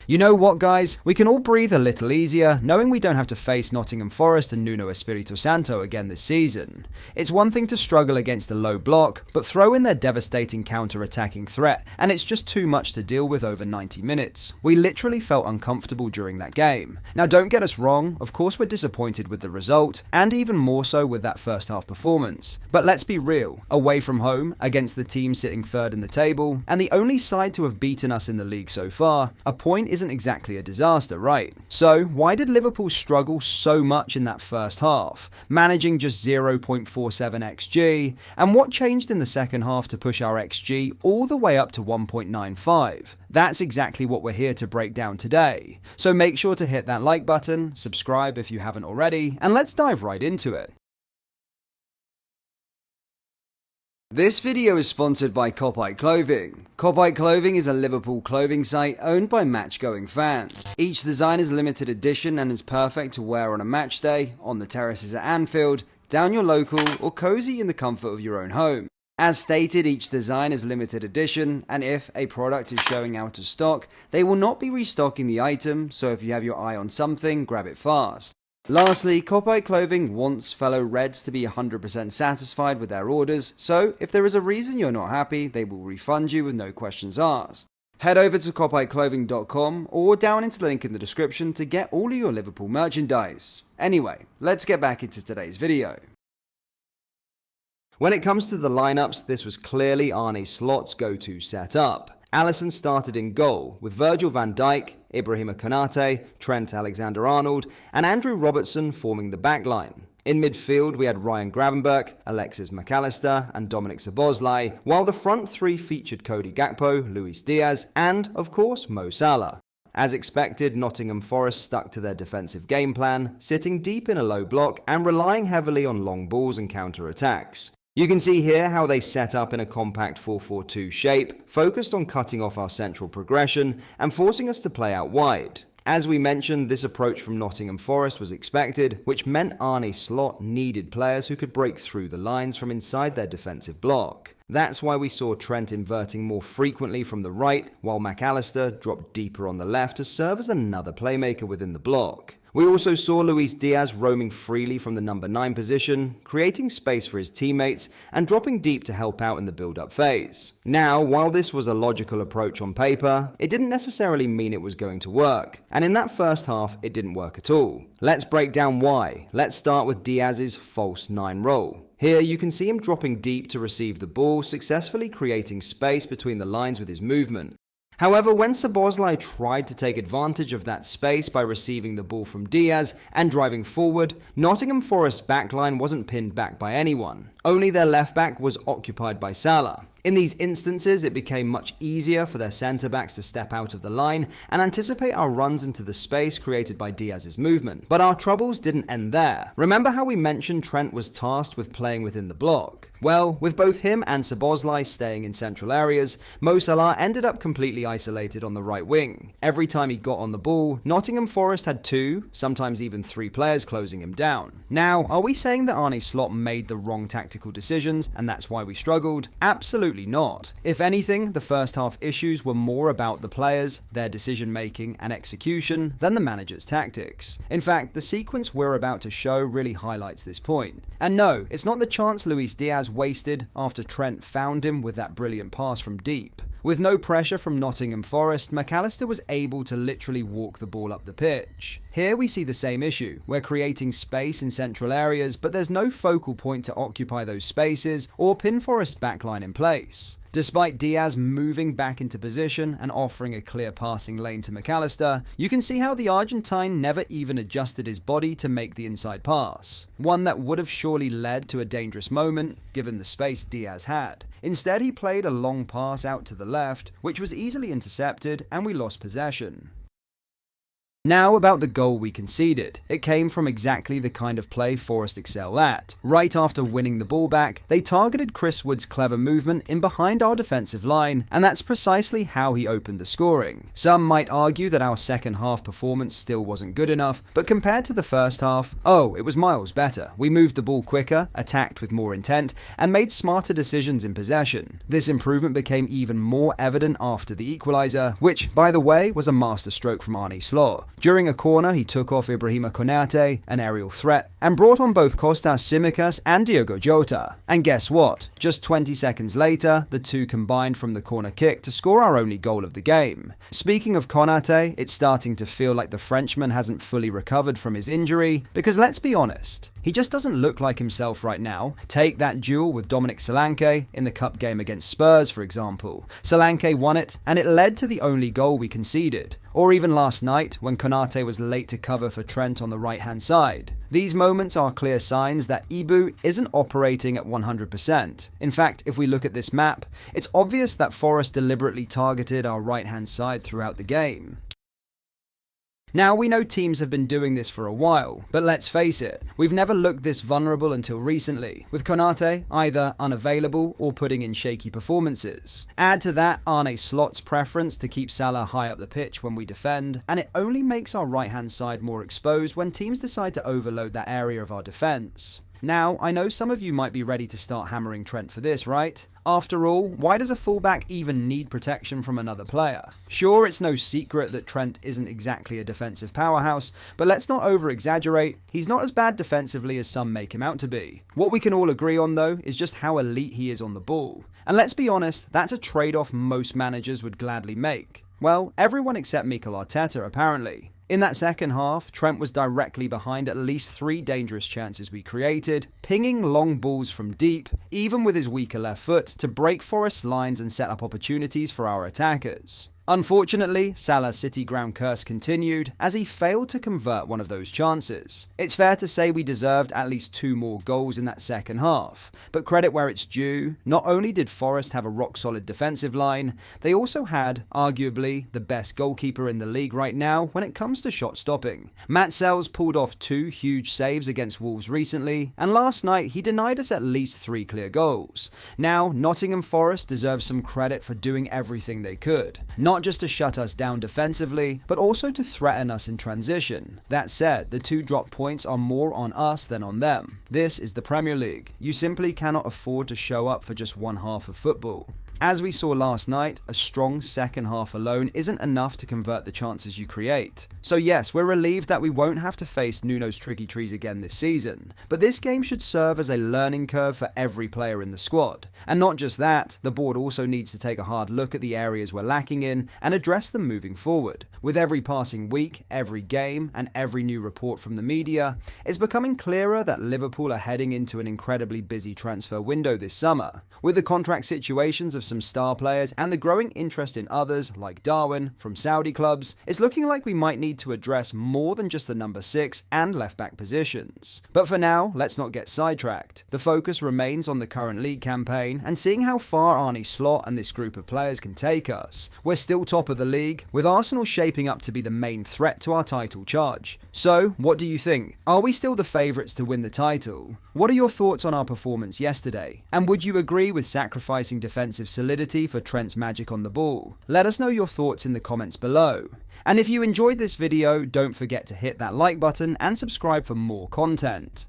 You know what, guys? We can all breathe a little easier knowing we don't have to face Nottingham Forest and Nuno Espirito Santo again this season. It's one thing to struggle against a low block, but throw in their devastating counter-attacking threat, and it's just too much to deal with over 90 minutes. We literally felt uncomfortable during that game. Now, don't get us wrong, of course we're disappointed with the result, and even more so with that first half performance. But let's be real, away from home, against the team sitting third in the table, and the only side to have beaten us in the league so far, a point isn't exactly a disaster, right? So why did Liverpool struggle so much in that first half, managing just 0.47 xg, and what changed in the second half to push our xg all the way up to 1.95? That's exactly what we're here to break down today. So make sure to hit that like button, subscribe if you haven't already, and let's dive right into it. This video is sponsored by Clothing. Clothing is a Liverpool clothing site owned by match-going fans. Each design is limited edition and is perfect to wear on a match day, on the terraces at Anfield, down your local, or cozy in the comfort of your own home. As stated, each design is limited edition, and if a product is showing out of stock, they will not be restocking the item, so if you have your eye on something, grab it fast. Lastly, Clothing wants fellow Reds to be 100% satisfied with their orders, so if there is a reason you're not happy, they will refund you with no questions asked. Head over to clothing.com or down into the link in the description to get all of your Liverpool merchandise. Anyway, let's get back into today's video. When it comes to the lineups, this was clearly Arne Slot's go-to setup. Alisson started in goal, with Virgil van Dijk, Ibrahima Konate, Trent Alexander-Arnold, and Andrew Robertson forming the backline. In midfield, we had Ryan Gravenberch, Alexis Mac Allister, and Dominic Szoboszlai, while the front three featured Cody Gakpo, Luis Diaz, and, of course, Mo Salah. As expected, Nottingham Forest stuck to their defensive game plan, sitting deep in a low block and relying heavily on long balls and counter-attacks. You can see here how they set up in a compact 4-4-2 shape, focused on cutting off our central progression and forcing us to play out wide. As we mentioned, this approach from Nottingham Forest was expected, which meant Arne Slot needed players who could break through the lines from inside their defensive block. That's why we saw Trent inverting more frequently from the right, while Mac Allister dropped deeper on the left to serve as another playmaker within the block. We also saw Luis Diaz roaming freely from the number 9 position, creating space for his teammates and dropping deep to help out in the build-up phase. Now, while this was a logical approach on paper, it didn't necessarily mean it was going to work, and in that first half, it didn't work at all. Let's break down why. Let's start with Diaz's false 9 role. Here you can see him dropping deep to receive the ball, successfully creating space between the lines with his movement. However, when Szoboszlai tried to take advantage of that space by receiving the ball from Diaz and driving forward, Nottingham Forest's backline wasn't pinned back by anyone. Only their left back was occupied by Salah. In these instances, it became much easier for their centre-backs to step out of the line and anticipate our runs into the space created by Diaz's movement. But our troubles didn't end there. Remember how we mentioned Trent was tasked with playing within the block? Well, with both him and Szoboszlai staying in central areas, Mo Salah ended up completely isolated on the right wing. Every time he got on the ball, Nottingham Forest had 2, sometimes even 3 players closing him down. Now, are we saying that Arne Slot made the wrong tactical decisions and that's why we struggled? Absolutely not. If anything, the first half issues were more about the players, their decision making and execution than the manager's tactics. In fact, the sequence we're about to show really highlights this point. And no, it's not the chance Luis Diaz wasted after Trent found him with that brilliant pass from deep. With no pressure from Nottingham Forest, Mac Allister was able to literally walk the ball up the pitch. Here we see the same issue. We're creating space in central areas, but there's no focal point to occupy those spaces or pin Forest's backline in place. Despite Diaz moving back into position and offering a clear passing lane to Mac Allister, you can see how the Argentine never even adjusted his body to make the inside pass, one that would have surely led to a dangerous moment given the space Diaz had. Instead, he played a long pass out to the left, which was easily intercepted and we lost possession. Now about the goal we conceded. It came from exactly the kind of play Forrest excel at. Right after winning the ball back, they targeted Chris Wood's clever movement in behind our defensive line, and that's precisely how he opened the scoring. Some might argue that our second half performance still wasn't good enough, but compared to the first half, it was miles better. We moved the ball quicker, attacked with more intent, and made smarter decisions in possession. This improvement became even more evident after the equaliser, which, by the way, was a masterstroke from Arne Slot. During a corner, he took off Ibrahima Konate, an aerial threat, and brought on both Kostas Tsimikas and Diogo Jota. And guess what? Just 20 seconds later, the two combined from the corner kick to score our only goal of the game. Speaking of Konate, it's starting to feel like the Frenchman hasn't fully recovered from his injury, because let's be honest, he just doesn't look like himself right now. Take that duel with Dominic Solanke in the cup game against Spurs, for example. Solanke won it, and it led to the only goal we conceded. Or even last night, when Konate was late to cover for Trent on the right-hand side. These moments are clear signs that Ibu isn't operating at 100%. In fact, if we look at this map, it's obvious that Forrest deliberately targeted our right-hand side throughout the game. Now, we know teams have been doing this for a while, but let's face it, we've never looked this vulnerable until recently, with Konate either unavailable or putting in shaky performances. Add to that Arne Slot's preference to keep Salah high up the pitch when we defend, and it only makes our right-hand side more exposed when teams decide to overload that area of our defence. Now, I know some of you might be ready to start hammering Trent for this, right? After all, why does a fullback even need protection from another player? Sure, it's no secret that Trent isn't exactly a defensive powerhouse, but let's not over-exaggerate. He's not as bad defensively as some make him out to be. What we can all agree on, though, is just how elite he is on the ball. And let's be honest, that's a trade-off most managers would gladly make. Well, everyone except Mikel Arteta, apparently. In that second half, Trent was directly behind at least 3 dangerous chances we created, pinging long balls from deep, even with his weaker left foot, to break Forrest's lines and set up opportunities for our attackers. Unfortunately, Salah's City ground curse continued as he failed to convert one of those chances. It's fair to say we deserved at least 2 more goals in that second half, but credit where it's due, not only did Forrest have a rock-solid defensive line, they also had, arguably, the best goalkeeper in the league right now when it comes to shot stopping. Matt Sells pulled off 2 huge saves against Wolves recently, and last night he denied us at least 3 clear goals. Now, Nottingham Forest deserves some credit for doing everything they could. Not just to shut us down defensively, but also to threaten us in transition. That said, the 2 drop points are more on us than on them. This is the Premier League. You simply cannot afford to show up for just one half of football. As we saw last night, a strong second half alone isn't enough to convert the chances you create. So yes, we're relieved that we won't have to face Nuno's tricky trees again this season, but this game should serve as a learning curve for every player in the squad. And not just that, the board also needs to take a hard look at the areas we're lacking in and address them moving forward. With every passing week, every game, and every new report from the media, it's becoming clearer that Liverpool are heading into an incredibly busy transfer window this summer. With the contract situations of some star players and the growing interest in others, like Darwin, from Saudi clubs, it's looking like we might need to address more than just the number 6 and left-back positions. But for now, let's not get sidetracked. The focus remains on the current league campaign and seeing how far Arne Slot and this group of players can take us. We're still top of the league, with Arsenal shaping up to be the main threat to our title charge. So, what do you think? Are we still the favourites to win the title? What are your thoughts on our performance yesterday? And would you agree with sacrificing defensive solidity for Trent's magic on the ball? Let us know your thoughts in the comments below. And if you enjoyed this video, don't forget to hit that like button and subscribe for more content.